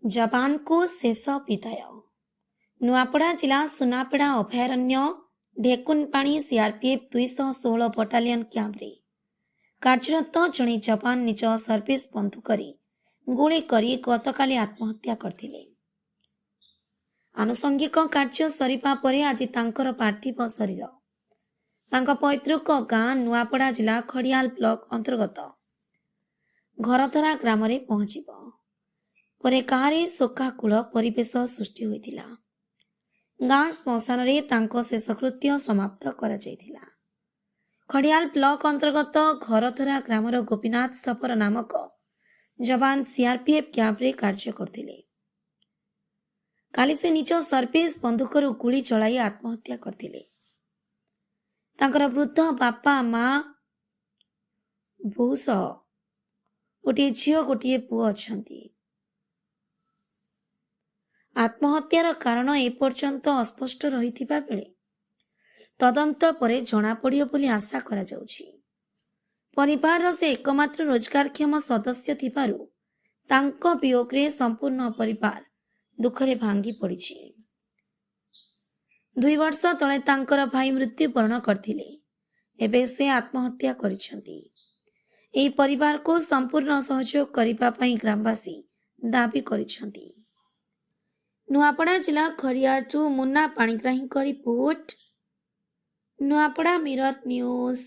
जवान को शेष विदाय। नुआपड़ा जिला सुनापड़ा अभयारण्य ढेकुनपाणी सीआरपीएफ 216 बटालियन क्याम्प्रे कार्यरत जड़े जवान निज सर्विस बंधुक गुली करी गतकाली आत्महत्या करथिले। आनुषंगिक कार्य सरिपा परे आज तांकर पार्थिव शरीर तांका पैतृक गाँ नुआपड़ा जिला खड़ियाल ब्लॉक अंतर्गत घरधरा ग्राम रे पहुंचीब। परे गाँव शोकाकूल परिवेश सृष्टि होइतिला। गाँ श्मशान रे तांको शेषकृत्य समाप्त करा जायतिला। खड़ियाल ब्लॉक अंतर्गत घरधरा ग्रामर गोपीनाथ सफर नामक जवान सीआरपीएफ क्याम्प्रे कार्य करथिले। काली से निज सर्विस बंधुकरू गुली चलाई आत्महत्या करथिले। तांकर वृद्ध बापा माँ बोऊ सह गोटे झील गोटे पुओ अछंती। आत्महत्यार कारण एपर्यंत अस्पष्ट रहिथिबा बेले तदंत परे जणा पड़ियो बोली आशा करा जाउछि। परिवार से एकमात्र रोजगारक्षम सदस्य थिबारु तांको वियोगरे संपूर्ण परिवार दुखरे भांगी पड़िछि। 2 वर्ष तले तांकर भाई मृत्युवरण करथिले। एबे से आत्महत्या करिसंती। एही परिवार को संपूर्ण सहयोग करिबा पई ग्रामवासी दाबी करिसंती। नुआपड़ा जिला खरियाटू Munna Panigrahi report Nuapada mirror news.